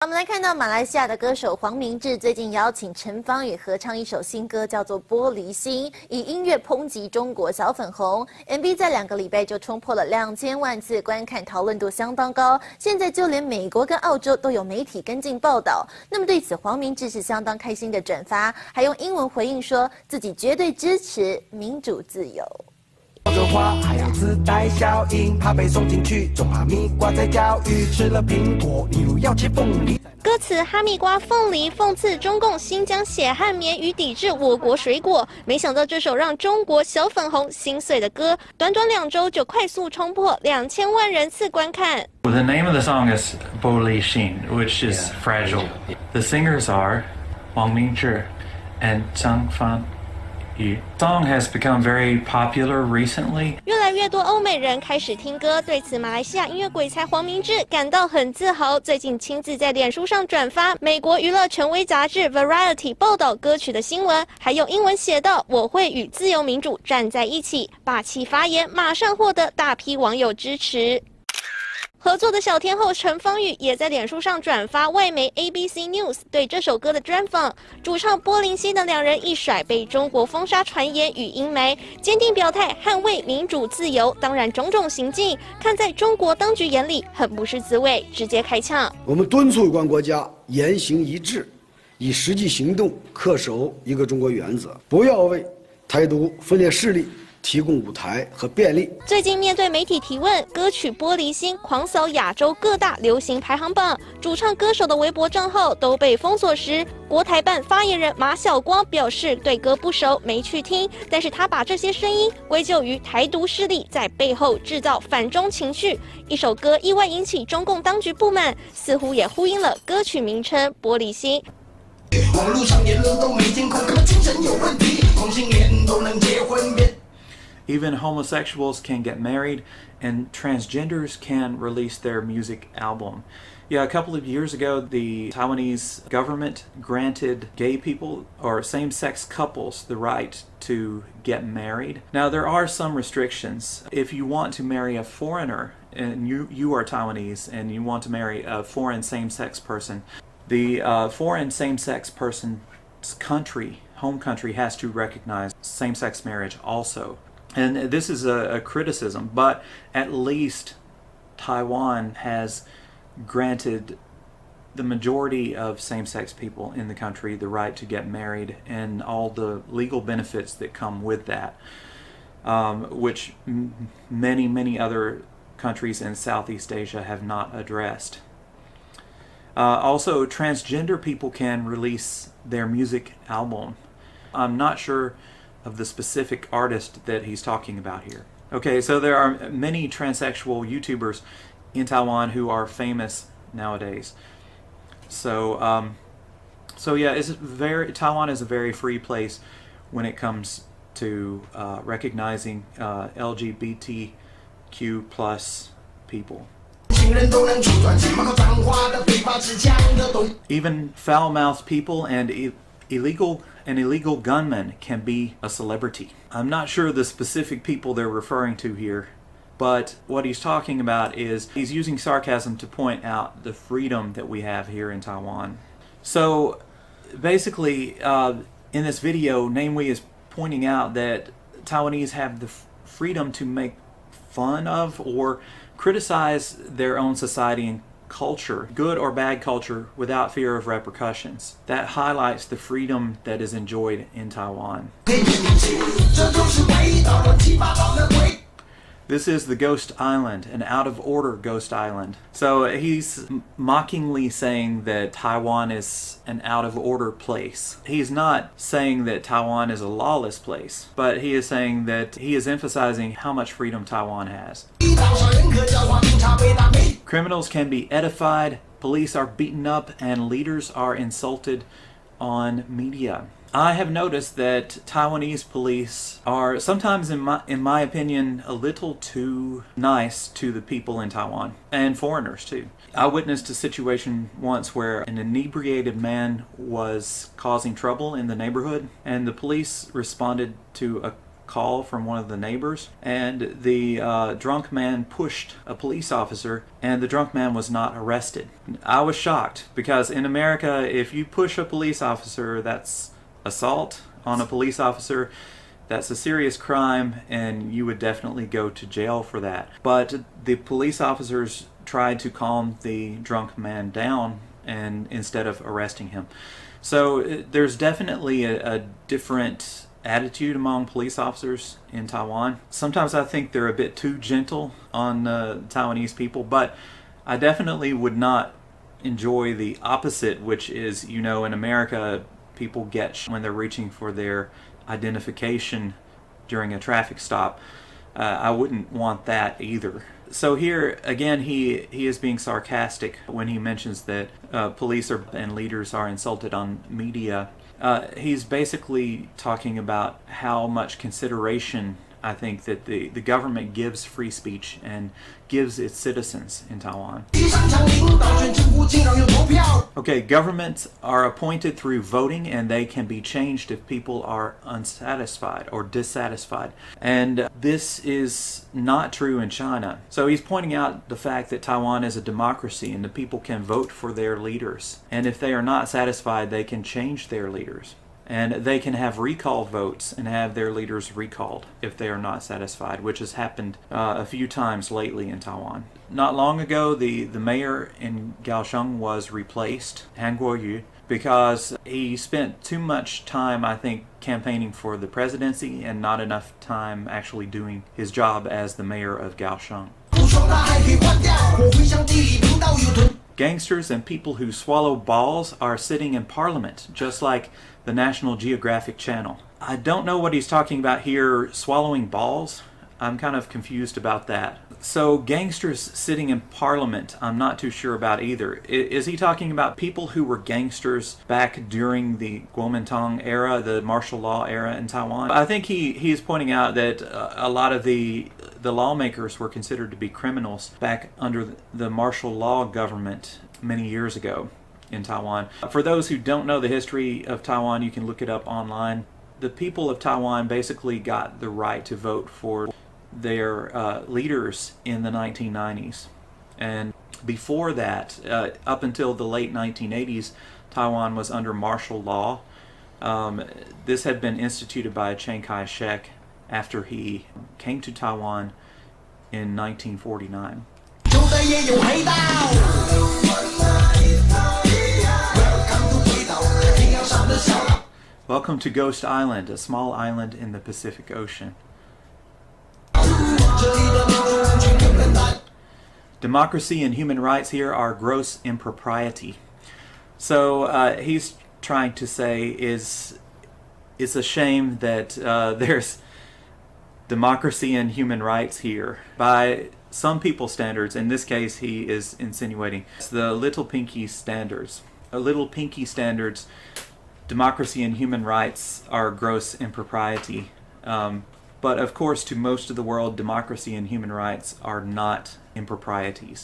我们来看到马来西亚的歌手黄明志最近邀请陈芳宇合唱一首新歌，叫做《玻璃心》，以音乐抨击中国小粉红。MV 在2个礼拜就冲破了2000万次观看，讨论度相当高。现在就连美国跟澳洲都有媒体跟进报道。那么对此，黄明志是相当开心的转发，还用英文回应说自己绝对支持民主自由。 着花还要自带效应，怕被送进去，种哈密瓜在教育，吃了苹果，你又要切凤梨。歌词哈密瓜、凤梨讽刺中共新疆血汗棉与抵制我国水果。没想到这首让中国小粉红心碎的歌，短短2周就快速冲破2000万人次观看。The name of the song is 玻璃心, which is fragile. The singers are Wang Mingzhi and Zhang Fan. The song has become very popular recently. 越来越多欧美人开始听歌，对此，马来西亚音乐鬼才黄明志感到很自豪。最近亲自在脸书上转发美国娱乐权威杂志 Variety 报道歌曲的新闻，还用英文写道：“我会与自由民主站在一起。”霸气发言，马上获得大批网友支持。 合作的小天后陈芳宇也在脸书上转发外媒 ABC News 对这首歌的专访。主唱玻璃心的2人一甩被中国封杀传言与阴霾，坚定表态捍卫民主自由。当然，种种行径看在中国当局眼里很不是滋味，直接开枪。我们敦促有关国家言行一致，以实际行动恪守一个中国原则，不要为台独分裂势力 提供舞台和便利。最近面对媒体提问，歌曲《玻璃心》狂扫亚洲各大流行排行榜，主唱歌手的微博账号都被封锁时，国台办发言人马晓光表示对歌不熟，没去听，但是他把这些声音归咎于台独势力在背后制造反中情绪。一首歌意外引起中共当局不满，似乎也呼应了歌曲名称《玻璃心》。 网络上言论都没监控，根本精神有问题，同性恋都能结婚。 Even homosexuals can get married, and transgenders can release their music album. Yeah, a couple of years ago, the Taiwanese government granted gay people or same-sex couples the right to get married. Now, there are some restrictions. If you want to marry a foreigner, and you are Taiwanese, and you want to marry a foreign same-sex person, the foreign same-sex person's country, home country, has to recognize same-sex marriage also. And this is a criticism, but at least Taiwan has granted the majority of same-sex people in the country the right to get married and all the legal benefits that come with that, which many other countries in Southeast Asia have not addressed. Also, transgender people can release their music album. I'm not sure of the specific artist that he's talking about here. Okay, so there are many transsexual YouTubers in Taiwan who are famous nowadays. So, yeah, Taiwan is a very free place when it comes to recognizing LGBTQ+ people. Even foul-mouthed people and illegal gunmen can be a celebrity. I'm not sure the specific people they're referring to here, but what he's talking about is he's using sarcasm to point out the freedom that we have here in Taiwan. So basically, in this video, Namewee is pointing out that Taiwanese have the freedom to make fun of or criticize their own society and culture, good or bad culture, without fear of repercussions. That highlights the freedom that is enjoyed in Taiwan. This is the Ghost Island, an out-of-order ghost island. So he's mockingly saying that Taiwan is an out-of-order place. He's not saying that Taiwan is a lawless place, but he is saying that he is emphasizing how much freedom Taiwan has. Criminals can be edified, police are beaten up, and leaders are insulted on media. I have noticed that Taiwanese police are sometimes, in my opinion, a little too nice to the people in Taiwan, and foreigners too. I witnessed a situation once where an inebriated man was causing trouble in the neighborhood, and the police responded to a call from one of the neighbors, and the drunk man pushed a police officer, and the drunk man was not arrested. I was shocked, because in America, if you push a police officer, that's assault on a police officer. That's a serious crime, and you would definitely go to jail for that. But the police officers tried to calm the drunk man down and instead of arresting him. So there's definitely a different attitude among police officers in Taiwan. Sometimes I think they're a bit too gentle on Taiwanese people, but I definitely would not enjoy the opposite, which is, you know, in America, people get when they're reaching for their identification during a traffic stop. I wouldn't want that either. So here again, he is being sarcastic when he mentions that police and leaders are insulted on media. He's basically talking about how much consideration I think that the government gives free speech and gives its citizens in Taiwan. Okay, governments are appointed through voting, and they can be changed if people are unsatisfied or dissatisfied. And this is not true in China. So he's pointing out the fact that Taiwan is a democracy and the people can vote for their leaders. And if they are not satisfied, they can change their leaders. And they can have recall votes and have their leaders recalled if they are not satisfied, which has happened a few times lately in Taiwan. Not long ago, the mayor in Kaohsiung was replaced, Han Kuo-yu, because he spent too much time, I think, campaigning for the presidency and not enough time actually doing his job as the mayor of Kaohsiung. Gangsters and people who swallow balls are sitting in parliament, just like the National Geographic Channel. I don't know what he's talking about here, swallowing balls. I'm kind of confused about that. So gangsters sitting in parliament, I'm not too sure about either. Is he talking about people who were gangsters back during the Kuomintang era, the martial law era in Taiwan? I think he's pointing out that a lot of the lawmakers were considered to be criminals back under the martial law government many years ago in Taiwan. For those who don't know the history of Taiwan, you can look it up online. The people of Taiwan basically got the right to vote for their leaders in the 1990s. And before that, up until the late 1980s, Taiwan was under martial law. This had been instituted by Chiang Kai-shek after he came to Taiwan in 1949. Welcome to Ghost Island, a small island in the Pacific Ocean. Democracy and human rights here are gross impropriety. So he's trying to say it's a shame that there's democracy and human rights here. By some people's standards, in this case he is insinuating it's the Little Pinky standards. Little Pinky standards, democracy and human rights are gross impropriety. But of course, to most of the world, democracy and human rights are not improprieties.